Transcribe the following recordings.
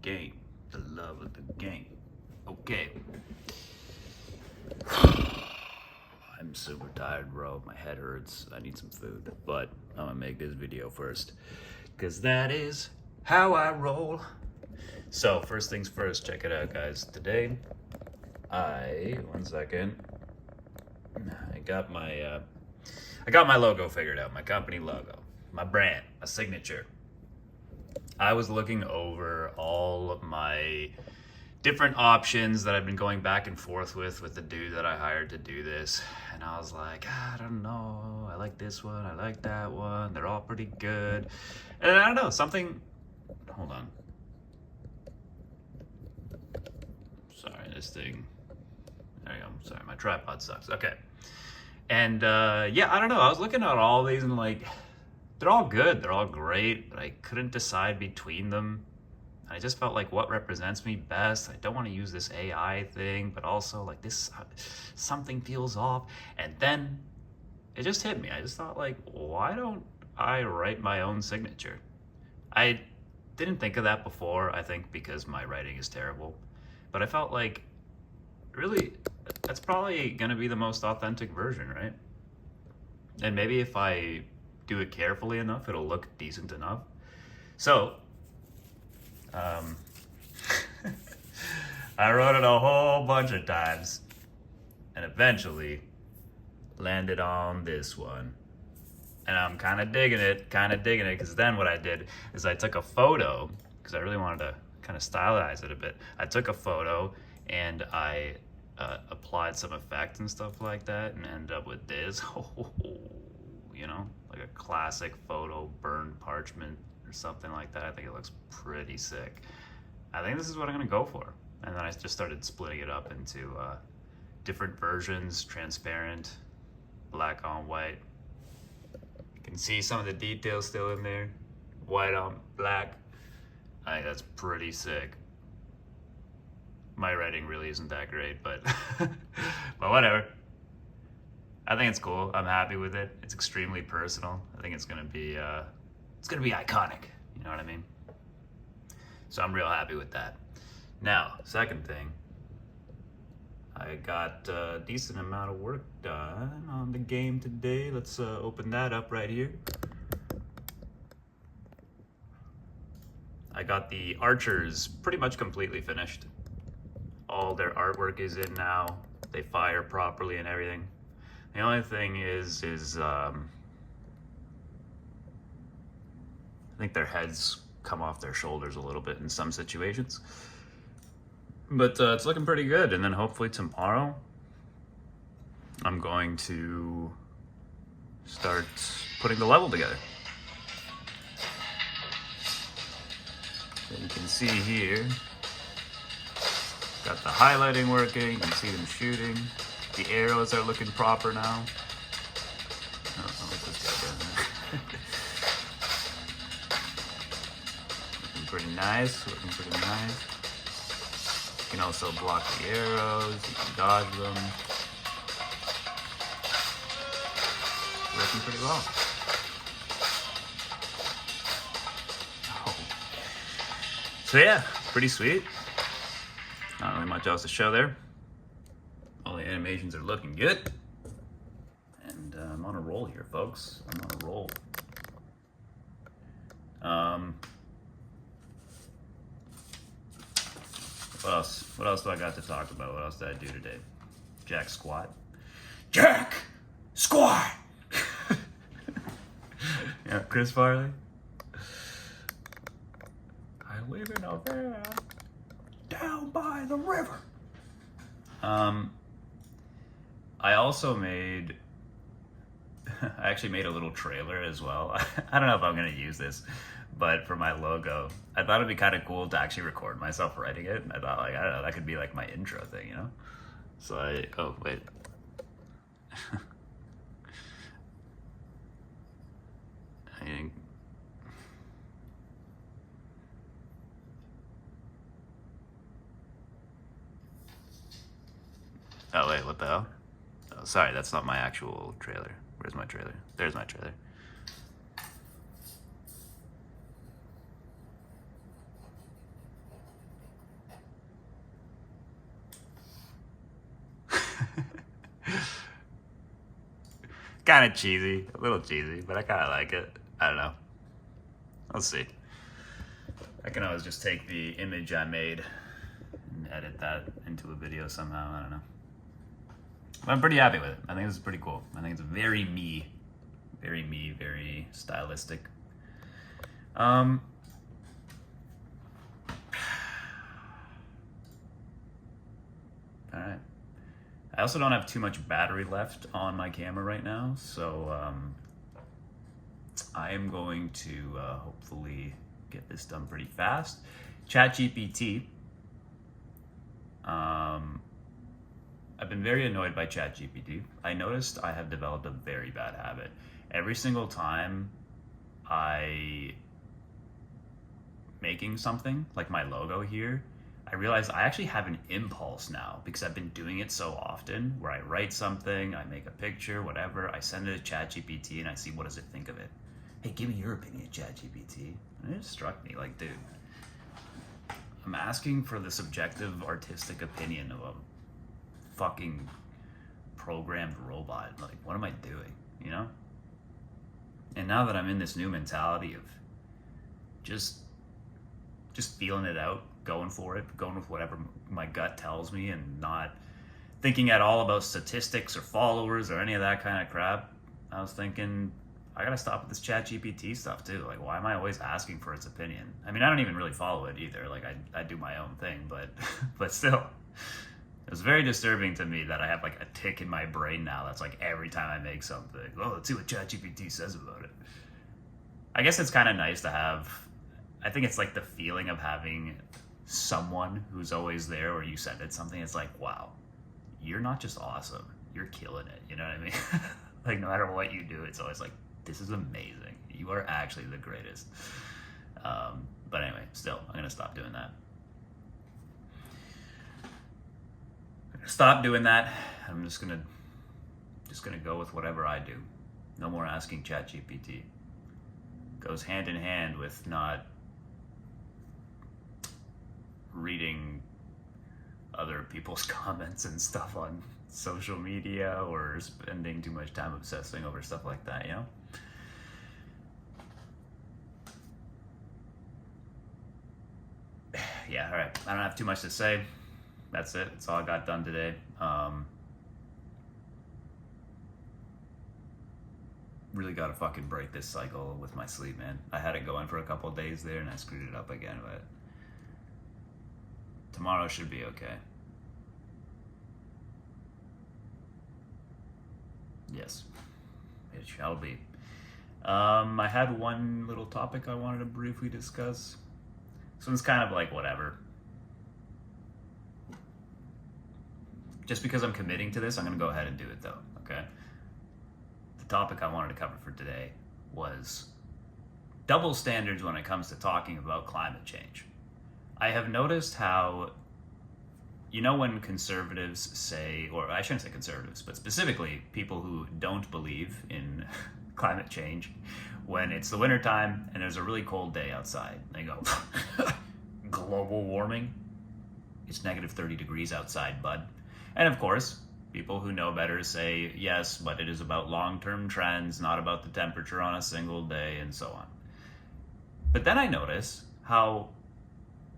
game. The love of the game. Okay. I'm super tired, bro. My head hurts. I need some food. But I'm gonna make this video first, because that is how I roll. So, first things first, check it out, guys. Today, one second. I got my logo figured out, my company logo, my brand, my signature. I was looking over all of my different options that I've been going back and forth with the dude that I hired to do this. And I was like, I don't know. I like this one. I like that one. They're all pretty good. And I don't know, hold on. Sorry, this thing. There you go. Sorry, my tripod sucks. Okay. And yeah, I don't know. I was looking at all these and like, they're all good. They're all great, but I couldn't decide between them. I just felt like what represents me best. I don't want to use this AI thing, but also like this, something feels off. And then it just hit me. I just thought like, why don't I write my own signature? I didn't think of that before, I think because my writing is terrible. But I felt like, really, that's probably gonna be the most authentic version, right? And maybe if I do it carefully enough, it'll look decent enough. So, I wrote it a whole bunch of times and eventually landed on this one. And I'm kind of digging it, because then what I did is I took a photo, because I really wanted to kind of stylize it a bit. I took a photo and I applied some effect and stuff like that and ended up with this, you know, like a classic photo burned parchment or something like that. I think it looks pretty sick. I think this is what I'm gonna go for. And then I just started splitting it up into different versions, transparent, black on white. You can see some of the details still in there, white on black. I think that's pretty sick. My writing really isn't that great, but but whatever. I think it's cool. I'm happy with it. It's extremely personal. I think it's gonna be iconic. You know what I mean? So I'm real happy with that. Now, second thing, I got a decent amount of work done on the game today. Let's open that up right here. I got the archers pretty much completely finished. All their artwork is in now. They fire properly and everything. The only thing is I think their heads come off their shoulders a little bit in some situations. But it's looking pretty good. And then hopefully tomorrow, I'm going to start putting the level together. So you can see here, got the highlighting working, you can see them shooting. The arrows are looking proper now. Oh, I'll let this guy down there. Looking pretty nice, You can also block the arrows, you can dodge them. Working pretty well. Oh. So yeah, pretty sweet. Not really much else to show there. All the animations are looking good. And I'm on a roll here, folks. I'm on a roll. What else do I got to talk about? What else did I do today? Jack squat. Jack squat! Yeah, Chris Farley. I live in a van down by the river. I also made, I actually made a little trailer as well. I don't know if I'm gonna use this, but for my logo, I thought it'd be kind of cool to actually record myself writing it. And I thought, like, I don't know, that could be like my intro thing, you know? So oh, wait. I think, oh wait, what the hell? Oh, sorry, that's not my actual trailer. Where's my trailer? There's my trailer. Kind of cheesy, a little cheesy, but I kind of like it. I don't know. Let's see. I can always just take the image I made and edit that into a video somehow. I don't know. But I'm pretty happy with it. I think this is pretty cool. I think it's very me, very stylistic. All right. I also don't have too much battery left on my camera right now, so I am going to hopefully get this done pretty fast. ChatGPT. I've been very annoyed by ChatGPT. I noticed I have developed a very bad habit. Every single time I making something, like my logo here, I realize I actually have an impulse now because I've been doing it so often where I write something, I make a picture, whatever, I send it to ChatGPT and I see what does it think of it. Hey, give me your opinion, ChatGPT. And it just struck me like, dude, I'm asking for the subjective artistic opinion of a fucking programmed robot. Like, what am I doing, you know? And now that I'm in this new mentality of just feeling it out, going for it, going with whatever my gut tells me and not thinking at all about statistics or followers or any of that kind of crap, I was thinking, I gotta stop with this ChatGPT stuff too. Like, why am I always asking for its opinion? I mean, I don't even really follow it either. Like, I do my own thing, but but still. It was very disturbing to me that I have like a tick in my brain now that's like every time I make something, oh, let's see what ChatGPT says about it. I guess it's kind of nice to have, I think it's like the feeling of having someone who's always there where you send it something, it's like, wow, you're not just awesome, you're killing it, you know what I mean? Like, no matter what you do, it's always like, this is amazing, you are actually the greatest. But anyway, still, I'm gonna stop doing that. Stop doing that. I'm just gonna go with whatever I do. No more asking ChatGPT. Goes hand in hand with not reading other people's comments and stuff on social media or spending too much time obsessing over stuff like that, you know? Yeah, all right. I don't have too much to say. That's it. That's all I got done today. Really got to fucking break this cycle with my sleep, man. I had it going for a couple of days there and I screwed it up again, but tomorrow should be okay. Yes, it shall be. I had one little topic I wanted to briefly discuss. This one's kind of like whatever. Just because I'm committing to this, I'm going to go ahead and do it though, okay? The topic I wanted to cover for today was double standards when it comes to talking about climate change. I have noticed how, you know, when conservatives say, or I shouldn't say conservatives, but specifically people who don't believe in climate change, when it's the wintertime and there's a really cold day outside, they go, global warming? It's negative 30 degrees outside, bud. And of course, people who know better say, yes, but it is about long-term trends, not about the temperature on a single day, and so on. But then I notice how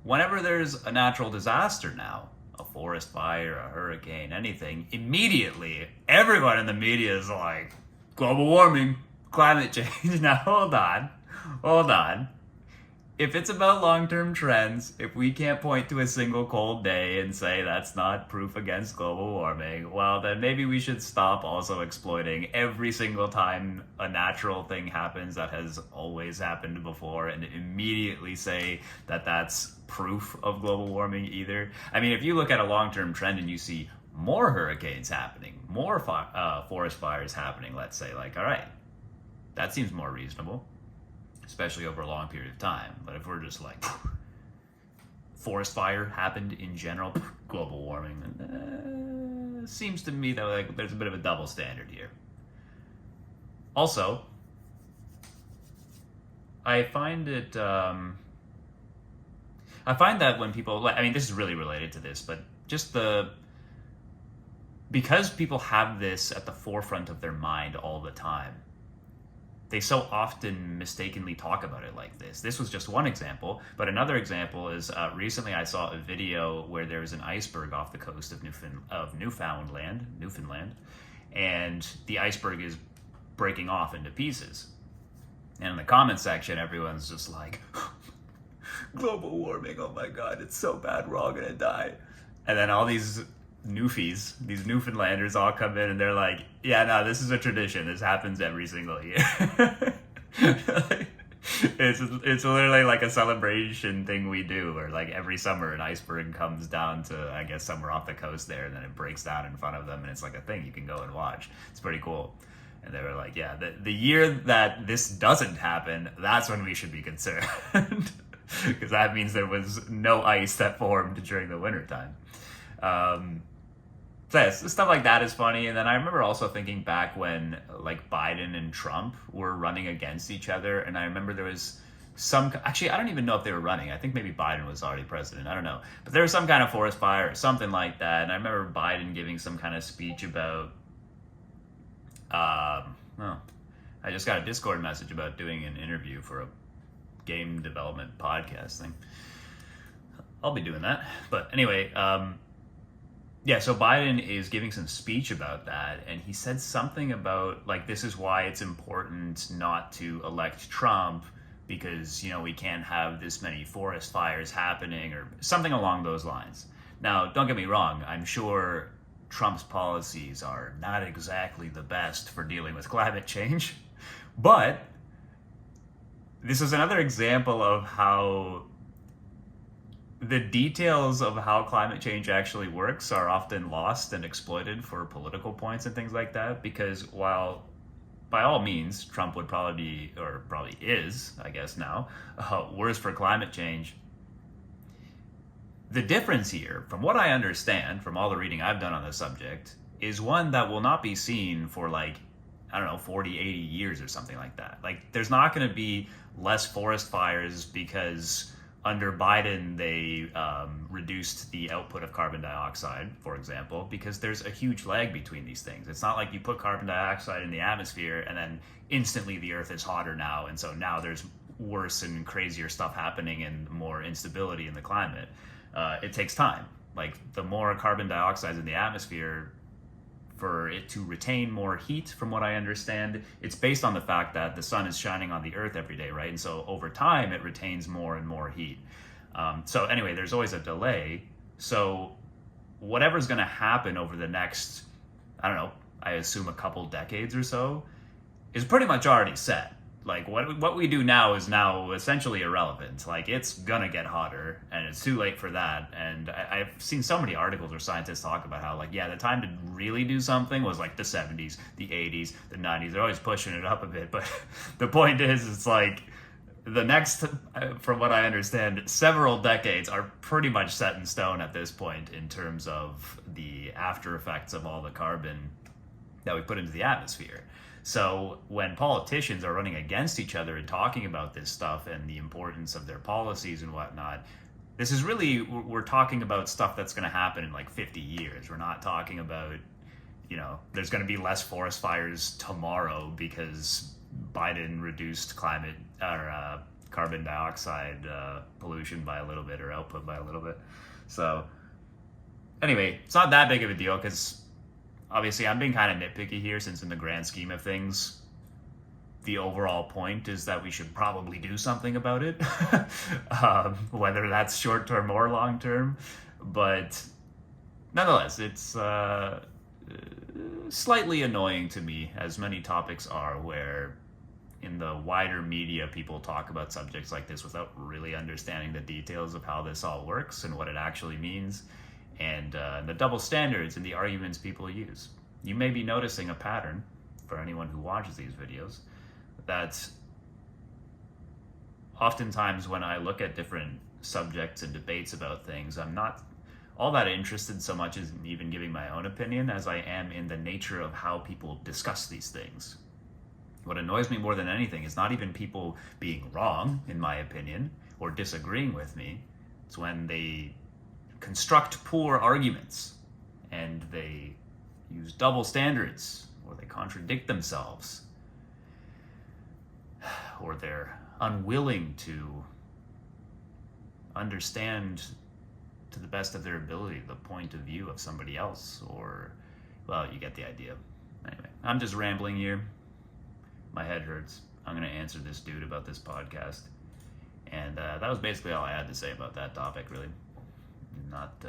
whenever there's a natural disaster now, a forest fire, a hurricane, anything, immediately everyone in the media is like, global warming, climate change. Now hold on. If it's about long-term trends, if we can't point to a single cold day and say that's not proof against global warming, well, then maybe we should stop also exploiting every single time a natural thing happens that has always happened before and immediately say that that's proof of global warming either. I mean, if you look at a long-term trend and you see more hurricanes happening, more forest fires happening, let's say, like, all right, that seems more reasonable, especially over a long period of time. But if we're just like, forest fire happened in general, global warming, seems to me that like there's a bit of a double standard here. Also, I find that when people, I mean, this is really related to this, but just the because people have this at the forefront of their mind all the time, they so often mistakenly talk about it like this. This was just one example, but another example is recently I saw a video where there was an iceberg off the coast of Newfoundland, and the iceberg is breaking off into pieces. And in the comment section, everyone's just like, global warming, oh my god, it's so bad, we're all gonna die. And then all these Newfies, these Newfoundlanders all come in and they're like, yeah, no, this is a tradition. This happens every single year. It's literally like a celebration thing we do, where like every summer an iceberg comes down to, I guess, somewhere off the coast there, and then it breaks down in front of them, and it's like a thing you can go and watch. It's pretty cool. And they were like, yeah, the year that this doesn't happen, that's when we should be concerned. Because that means there was no ice that formed during the wintertime. So yeah, stuff like that is funny. And then I remember also thinking back when like Biden and Trump were running against each other, and I remember there was actually I don't even know if they were running. I think maybe Biden was already president. I don't know, but there was some kind of forest fire or something like that. And I remember Biden giving some kind of speech about I just got a Discord message about doing an interview for a game development podcast thing. I'll be doing that. But anyway, yeah, so Biden is giving some speech about that, and he said something about, like, this is why it's important not to elect Trump, because, you know, we can't have this many forest fires happening, or something along those lines. Now, don't get me wrong, I'm sure Trump's policies are not exactly the best for dealing with climate change, but this is another example of how the details of how climate change actually works are often lost and exploited for political points and things like that. Because while by all means Trump would probably be, or probably is, I guess now, worse for climate change, the difference here, from what I understand from all the reading I've done on the subject, is one that will not be seen for, like, I don't know, 40, 80 years or something like that. Like, there's not going to be less forest fires because under Biden, they reduced the output of carbon dioxide, for example, because there's a huge lag between these things. It's not like you put carbon dioxide in the atmosphere and then instantly the Earth is hotter now, and so now there's worse and crazier stuff happening and more instability in the climate. It takes time. Like, the more carbon dioxide in the atmosphere, for it to retain more heat, from what I understand, it's based on the fact that the sun is shining on the Earth every day, right? And so over time, it retains more and more heat. So anyway, there's always a delay. So whatever's going to happen over the next, I don't know, I assume a couple decades or so, is pretty much already set. Like, what we do now is now essentially irrelevant. Like, it's gonna get hotter, and it's too late for that. And I've seen so many articles where scientists talk about how, like, yeah, the time to really do something was like the 70s, the 80s, the 90s. They're always pushing it up a bit, but the point is, it's like the next, from what I understand, several decades are pretty much set in stone at this point in terms of the after effects of all the carbon that we put into the atmosphere. So when politicians are running against each other and talking about this stuff and the importance of their policies and whatnot, this is really, we're talking about stuff that's going to happen in like 50 years. We're not talking about, you know, there's going to be less forest fires tomorrow because Biden reduced climate or carbon dioxide pollution by a little bit, or output by a little bit. So anyway, it's not that big of a deal, because obviously I'm being kind of nitpicky here, since in the grand scheme of things, the overall point is that we should probably do something about it, whether that's short-term or long-term. But nonetheless, it's slightly annoying to me, as many topics are, where in the wider media people talk about subjects like this without really understanding the details of how this all works and what it actually means, and the double standards and the arguments people use. You may be noticing a pattern, for anyone who watches these videos, that oftentimes when I look at different subjects and debates about things, I'm not all that interested so much in even giving my own opinion as I am in the nature of how people discuss these things. What annoys me more than anything is not even people being wrong, in my opinion, or disagreeing with me. It's when they construct poor arguments and they, use double standards, or they contradict themselves, or they're unwilling to understand to the best of their ability the point of view of somebody else, or, well, you get the idea. Anyway, I'm just rambling here. My head hurts. I'm going to answer this dude about this podcast. And that was basically all I had to say about that topic, really. Not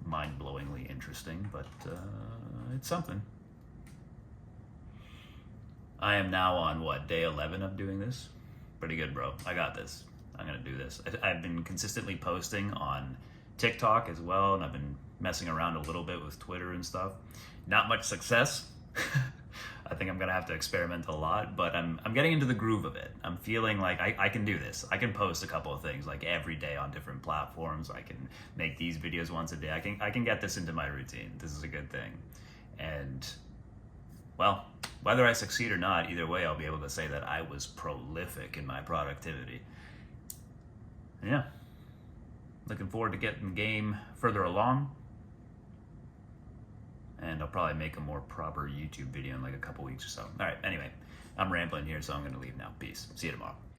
mind-blowingly interesting, but it's something. I am now on, day 11 of doing this? Pretty good, bro. I got this. I'm going to do this. I've been consistently posting on TikTok as well, and I've been messing around a little bit with Twitter and stuff. Not much success. I think I'm going to have to experiment a lot, but I'm getting into the groove of it. I'm feeling like I can do this. I can post a couple of things like every day on different platforms. I can make these videos once a day. I can get this into my routine. This is a good thing. And, well, whether I succeed or not, either way, I'll be able to say that I was prolific in my productivity. Yeah. Looking forward to getting the game further along. And I'll probably make a more proper YouTube video in like a couple weeks or so. All right, anyway, I'm rambling here, so I'm going to leave now. Peace. See you tomorrow.